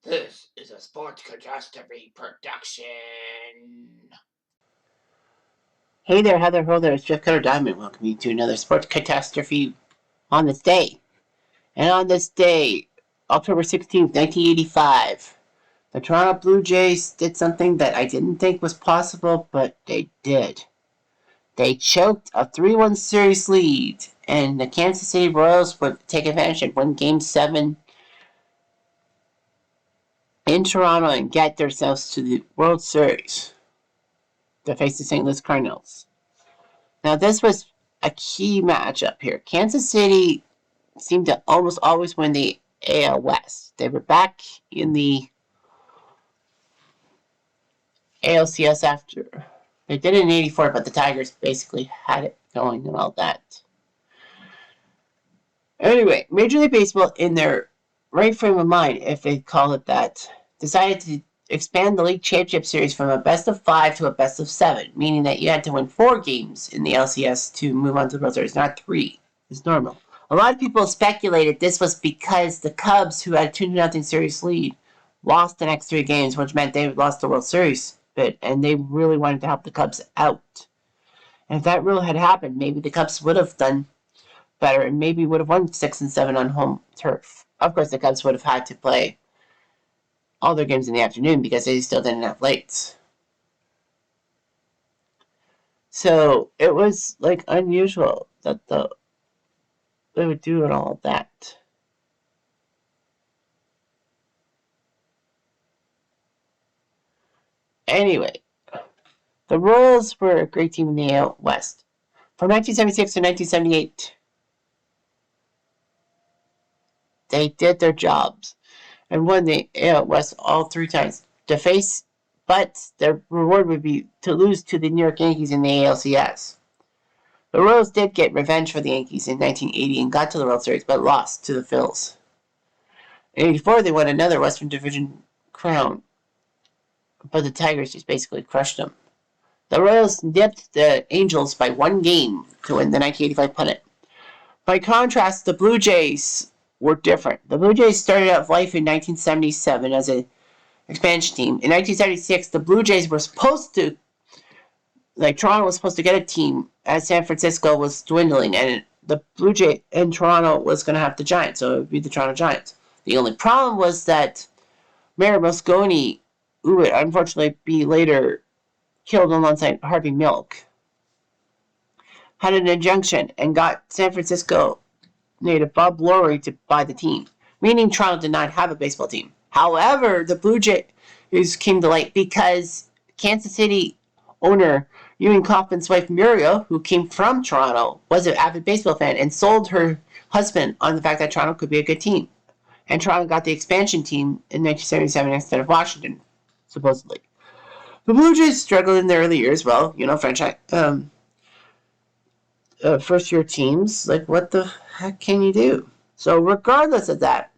This is a sports catastrophe production. Hey there, Heather Holder. It's Jeff Cutter Diamond. Welcome you to another sports catastrophe on this day. And on this day, October 16th, 1985, the Toronto Blue Jays did something that I didn't think was possible, but they did. They choked a 3-1 series lead, and the Kansas City Royals would take advantage and win Game 7 in Toronto and get themselves to the World Series to face the St. Louis Cardinals. Now, this was a key matchup here. Kansas City seemed to almost always win the AL West. They were back in the ALCS after. They did it in '84, but the Tigers basically had it going and all that. Anyway, Major League Baseball, in their right frame of mind, if they call it that, decided to expand the league championship series from a best of 5 to a best of 7, meaning that you had to win 4 games in the LCS to move on to the World Series, not 3. It's normal. A lot of people speculated this was because the Cubs, who had a 2-0 series lead, lost the next 3 games, which meant they lost the World Series bid, and they really wanted to help the Cubs out. And if that really had happened, maybe the Cubs would have done better and maybe would have won 6 and 7 on home turf. Of course, the Cubs would have had to play all their games in the afternoon because they still didn't have lights. So it was like unusual that they would do and all of that. Anyway, the Royals were a great team in the AL West. From 1976 to 1978, they did their jobs and won the AL West all 3 times. But their reward would be to lose to the New York Yankees in the ALCS. The Royals did get revenge for the Yankees in 1980 and got to the World Series, but lost to the Phils. In '84, they won another Western Division crown, but the Tigers just basically crushed them. The Royals nipped the Angels by 1 game to win the 1985 pennant. By contrast, the Blue Jays were different. The Blue Jays started out life in 1977 as an expansion team. In 1976, the Blue Jays were supposed to, Toronto was supposed to get a team as San Francisco was dwindling, and the Blue Jay and Toronto was going to have the Giants, so it would be the Toronto Giants. The only problem was that Mayor Moscone, who would unfortunately be later killed alongside Harvey Milk, had an injunction and got San Francisco native Bob Lowry to buy the team, meaning Toronto did not have a baseball team. However, the Blue Jays came to light because Kansas City owner Ewing Kaufman's wife Muriel, who came from Toronto, was an avid baseball fan and sold her husband on the fact that Toronto could be a good team. And Toronto got the expansion team in 1977 instead of Washington, supposedly. The Blue Jays struggled in the early years. Well, franchise first-year teams. Like, what the heck can you do? So, regardless of that,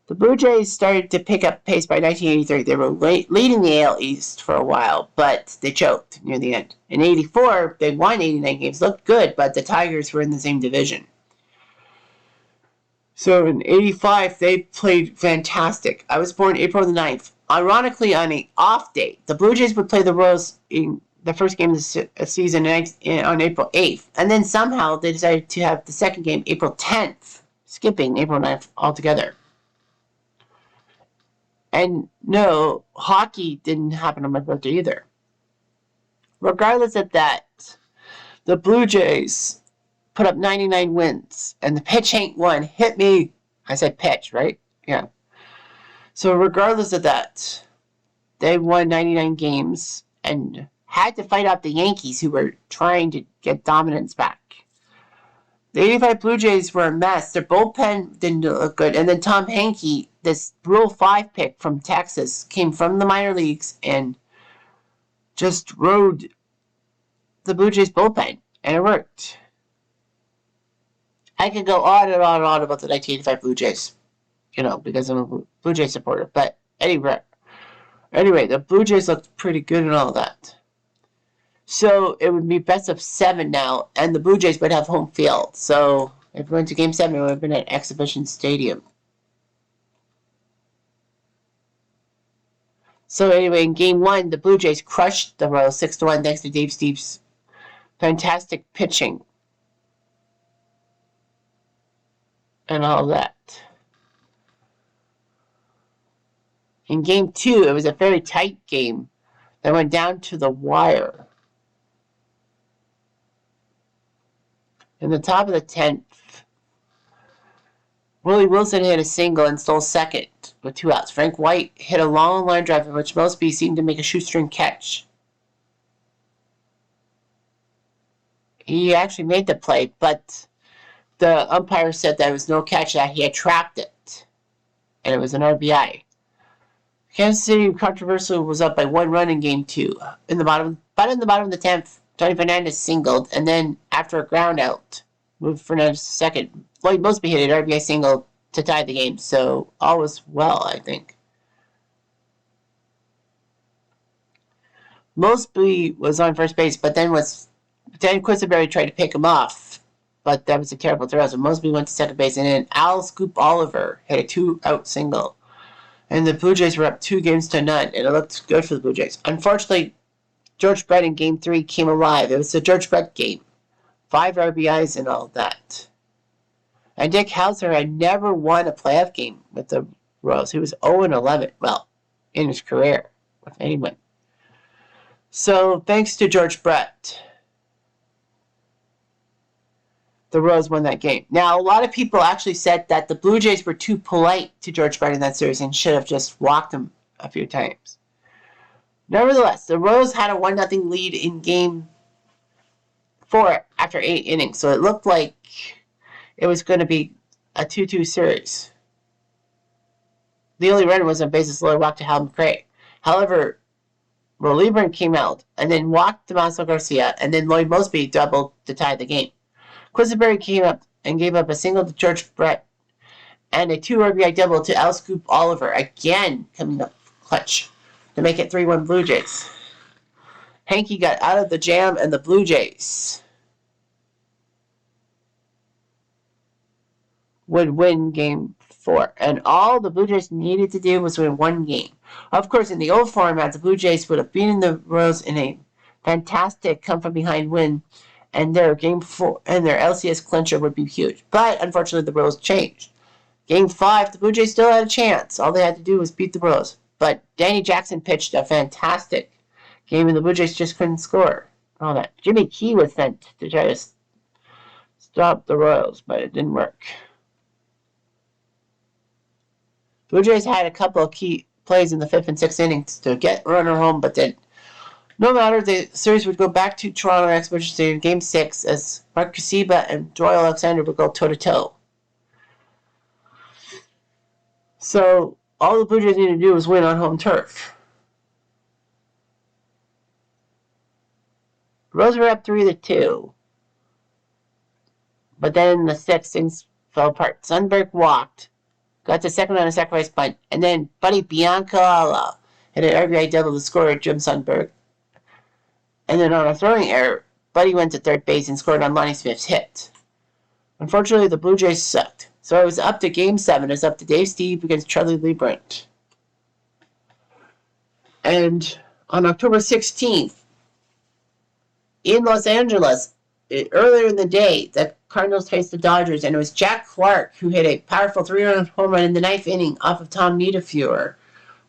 the Blue Jays started to pick up pace by 1983. They were leading the AL East for a while, but they choked near the end. In '84, they won 89 games, looked good, but the Tigers were in the same division. So in '85, they played fantastic. I was born April the 9th. Ironically, on an off day, the Blue Jays would play the Royals in the first game of the season on April 8th. And then somehow they decided to have the second game April 10th, skipping April 9th altogether. And no, hockey didn't happen on my birthday either. Regardless of that, the Blue Jays put up 99 wins, and the pitch ain't one. Hit me. I said pitch, right? Yeah. So regardless of that, they won 99 games and had to fight off the Yankees, who were trying to get dominance back. The '85 Blue Jays were a mess. Their bullpen didn't look good. And then Tom Henke, this Rule 5 pick from Texas, came from the minor leagues and just rode the Blue Jays bullpen. And it worked. I could go on and on and on about the 1985 Blue Jays, because I'm a Blue Jays supporter. But anyway, the Blue Jays looked pretty good and all that. So it would be best of 7 now, and the Blue Jays would have home field. So if we went to Game 7, it would have been at Exhibition Stadium. So anyway, in Game 1, the Blue Jays crushed the Royals 6-1 thanks to Dave Steve's fantastic pitching and all that. In Game 2, it was a very tight game that went down to the wire. In the top of the 10th, Willie Wilson hit a single and stole second with 2 outs. Frank White hit a long line drive in which Mosby seemed to make a shoestring catch. He actually made the play, but the umpire said that it was no catch, that he had trapped it, and it was an RBI. Kansas City controversially was up by 1 run in Game 2. In the bottom of the 10th, Tony Fernandez singled, and then after a ground out, moved Fernandez to second. Lloyd Mosby hit an RBI single to tie the game, so all was well, I think. Mosby was on first base, but then Quisenberry tried to pick him off, but that was a terrible throw. So Mosby went to second base, and then Al Scoop Oliver hit a 2-out single. And the Blue Jays were up 2-0, and it looked good for the Blue Jays. Unfortunately, George Brett in Game 3 came alive. It was the George Brett game. 5 RBIs and all that. And Dick Hauser had never won a playoff game with the Royals. He was 0-11, well, in his career, with anyone. So, thanks to George Brett, the Royals won that game. Now, a lot of people actually said that the Blue Jays were too polite to George Brett in that series and should have just walked him a few times. Nevertheless, the Royals had a 1-0 lead in Game 4 after 8 innings, so it looked like it was going to be a 2-2 series. The only run was a bases loaded walk to Hal McRae. However, Lieberman came out and then walked Tomaso Garcia, and then Lloyd Mosby doubled to tie the game. Quisenberry came up and gave up a single to George Brett and a 2 RBI double to Al Scoop Oliver, again coming up clutch to make it 3-1 Blue Jays. Hanky got out of the jam, and the Blue Jays would win Game 4. And all the Blue Jays needed to do was win 1 game. Of course, in the old format, the Blue Jays would have beaten the Royals in a fantastic come-from-behind win, and their Game 4 and their LCS clincher would be huge. But unfortunately, the Royals changed. Game 5, the Blue Jays still had a chance. All they had to do was beat the Royals. But Danny Jackson pitched a fantastic game, and the Blue Jays just couldn't score. All that. Jimmy Key was sent to try to stop the Royals, but it didn't work. Blue Jays had a couple of key plays in the 5th and 6th innings to get a runner home, but then no matter, the series would go back to Toronto Exhibition Stadium in Game 6 as Mark Kusiba and Joy Alexander would go toe-to-toe. So all the Blue Jays needed to do was win on home turf. The Royals were up 3-2. But then in the 6th, things fell apart. Sundberg walked, got to second on a sacrifice bunt, and then Buddy Bianca hit an RBI double to score Jim Sundberg. And then on a throwing error, Buddy went to third base and scored on Lonnie Smith's hit. Unfortunately, the Blue Jays sucked. So it was up to Game 7. It was up to Dave Steve against Charlie Liebrant. And on October 16th, in Los Angeles, earlier in the day, the Cardinals faced the Dodgers, and it was Jack Clark who hit a powerful 3-run home run in the 9th inning off of Tom Niederfuhr,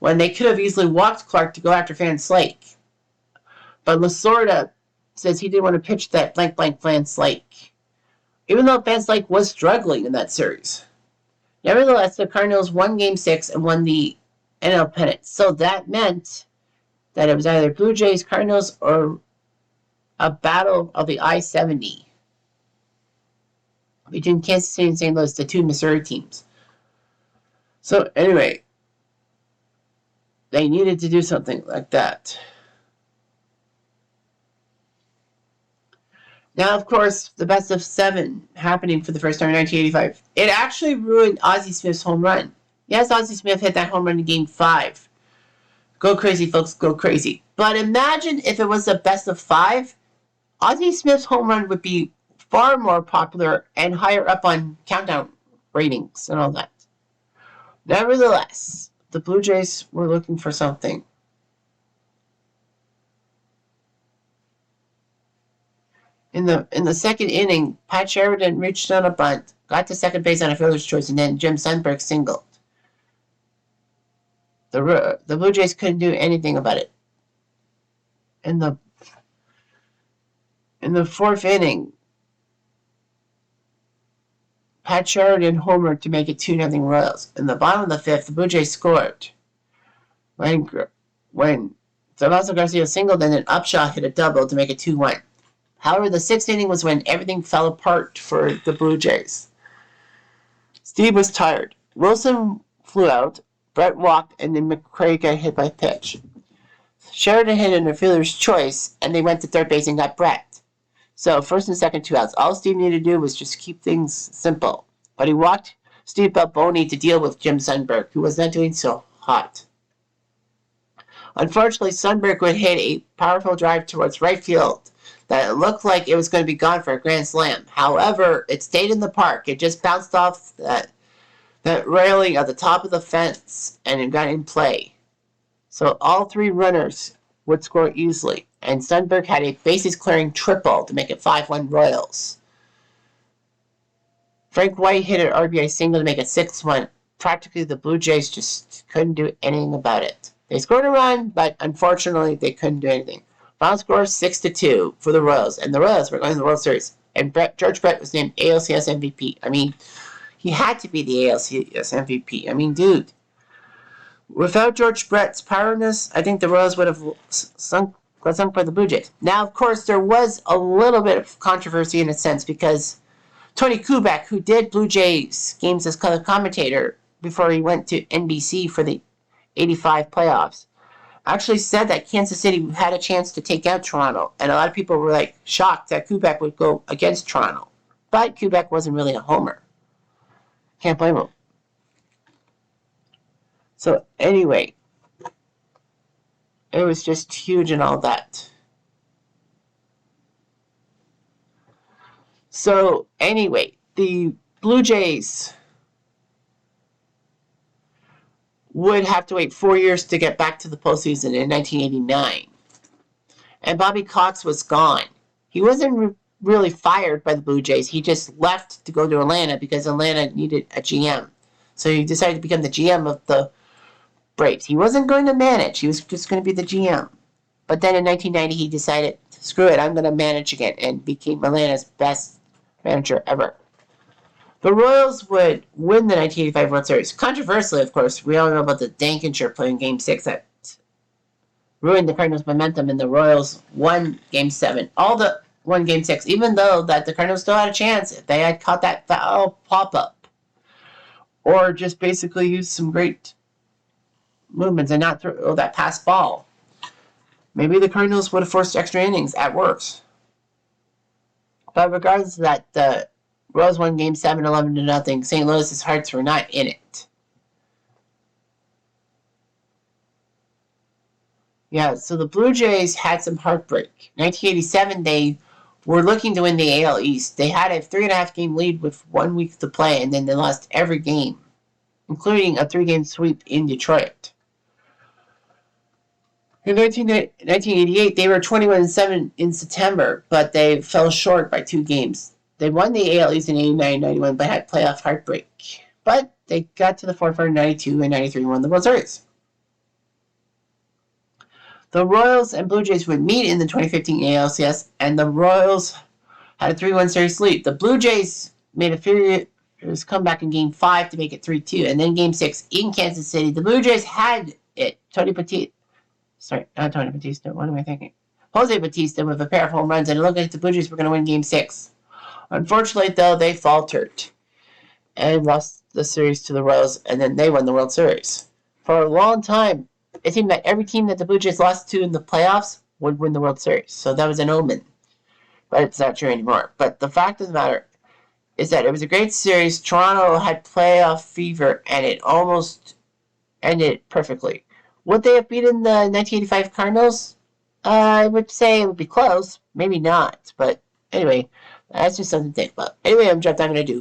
when they could have easily walked Clark to go after Van Slyke. But Lasorda says he didn't want to pitch that blank Van Slyke, even though Van Slyke was struggling in that series. Nevertheless, the Cardinals won Game 6 and won the NL pennant. So that meant that it was either Blue Jays, Cardinals, or a battle of the I-70 between Kansas City and St. Louis, the 2 Missouri teams. So anyway, they needed to do something like that. Now, of course, the best of 7 happening for the first time in 1985. It actually ruined Ozzie Smith's home run. Yes, Ozzie Smith hit that home run in Game 5. Go crazy, folks, go crazy. But imagine if it was a best of 5. Ozzie Smith's home run would be far more popular and higher up on countdown ratings and all that. Nevertheless, the Blue Jays were looking for something. In the second inning, Pat Sheridan reached on a bunt, got to second base on a fielder's choice, and then Jim Sundberg singled. The Blue Jays couldn't do anything about it. In the fourth inning, Pat Sheridan homered to make it 2-0 Royals. In the bottom of the fifth, the Blue Jays scored when Damaso Garcia singled and an Upshaw hit a double to make it 2-1. However, the sixth inning was when everything fell apart for the Blue Jays. Steve was tired. Wilson flew out, Brett walked, and then McCray got hit by a pitch. Sheridan hit an fielder's choice, and they went to third base and got Brett. So first and second, 2 outs. All Steve needed to do was just keep things simple. But he walked Steve Balboni to deal with Jim Sundberg, who was not doing so hot. Unfortunately, Sundberg would hit a powerful drive towards right field that looked like it was going to be gone for a grand slam. However, it stayed in the park. It just bounced off that railing at the top of the fence and it got in play. So all 3 runners would score easily, and Sundberg had a bases-clearing triple to make it 5-1 Royals. Frank White hit an RBI single to make it 6-1. Practically, the Blue Jays just couldn't do anything about it. They scored a run, but unfortunately, they couldn't do anything. Final score 6-2 for the Royals, and the Royals were going to the World Series. And George Brett was named ALCS MVP. I mean, he had to be the ALCS MVP. I mean, dude. Without George Brett's powerness, I think the Royals would have got sunk by the Blue Jays. Now, of course, there was a little bit of controversy in a sense because Tony Kubek, who did Blue Jays games as color commentator before he went to NBC for the 85 playoffs, actually said that Kansas City had a chance to take out Toronto, and a lot of people were like shocked that Kubek would go against Toronto. But Kubek wasn't really a homer. Can't blame him. So anyway, it was just huge and all that. So anyway, the Blue Jays would have to wait 4 years to get back to the postseason in 1989. And Bobby Cox was gone. He wasn't really fired by the Blue Jays. He just left to go to Atlanta because Atlanta needed a GM. So he decided to become the GM of the Braves. He wasn't going to manage. He was just going to be the GM. But then in 1990, he decided, screw it, I'm going to manage again, and became Atlanta's best manager ever. The Royals would win the 1985 World Series. Controversially, of course, we all know about the Dankenshire play in Game 6 that ruined the Cardinals' momentum, and the Royals won Game 7. All the won Game 6, even though that the Cardinals still had a chance if they had caught that foul pop-up. Or just basically used some great movements and not throw that pass ball. Maybe the Cardinals would have forced extra innings at worst. But regardless of that, the Royals won Game 7, 11-0. St. Louis's Hearts were not in it. Yeah, so the Blue Jays had some heartbreak. 1987, they were looking to win the AL East. They had a 3.5 game lead with 1 week to play, and then they lost every game, including a 3-game sweep in Detroit. In 1988, they were 21-7 in September, but they fell short by 2 games. They won the AL East in 89-91, but had playoff heartbreak. But they got to the fourth in 92 and 93 and won the World Series. The Royals and Blue Jays would meet in the 2015 ALCS, and the Royals had a 3-1 series lead. The Blue Jays made a furious comeback in Game 5 to make it 3-2, and then Game 6 in Kansas City. The Blue Jays had it. Jose Bautista with a pair of home runs, and it looked like the Blue Jays were going to win Game 6. Unfortunately, though, they faltered and lost the series to the Royals, and then they won the World Series. For a long time, it seemed that every team that the Blue Jays lost to in the playoffs would win the World Series. So that was an omen. But it's not true anymore. But the fact of the matter is that it was a great series. Toronto had playoff fever, and it almost ended perfectly. Would they have beaten the 1985 Cardinals? I would say it would be close. Maybe not. But anyway, that's just something to think about. Anyway, I'm Jeff. I'm going to do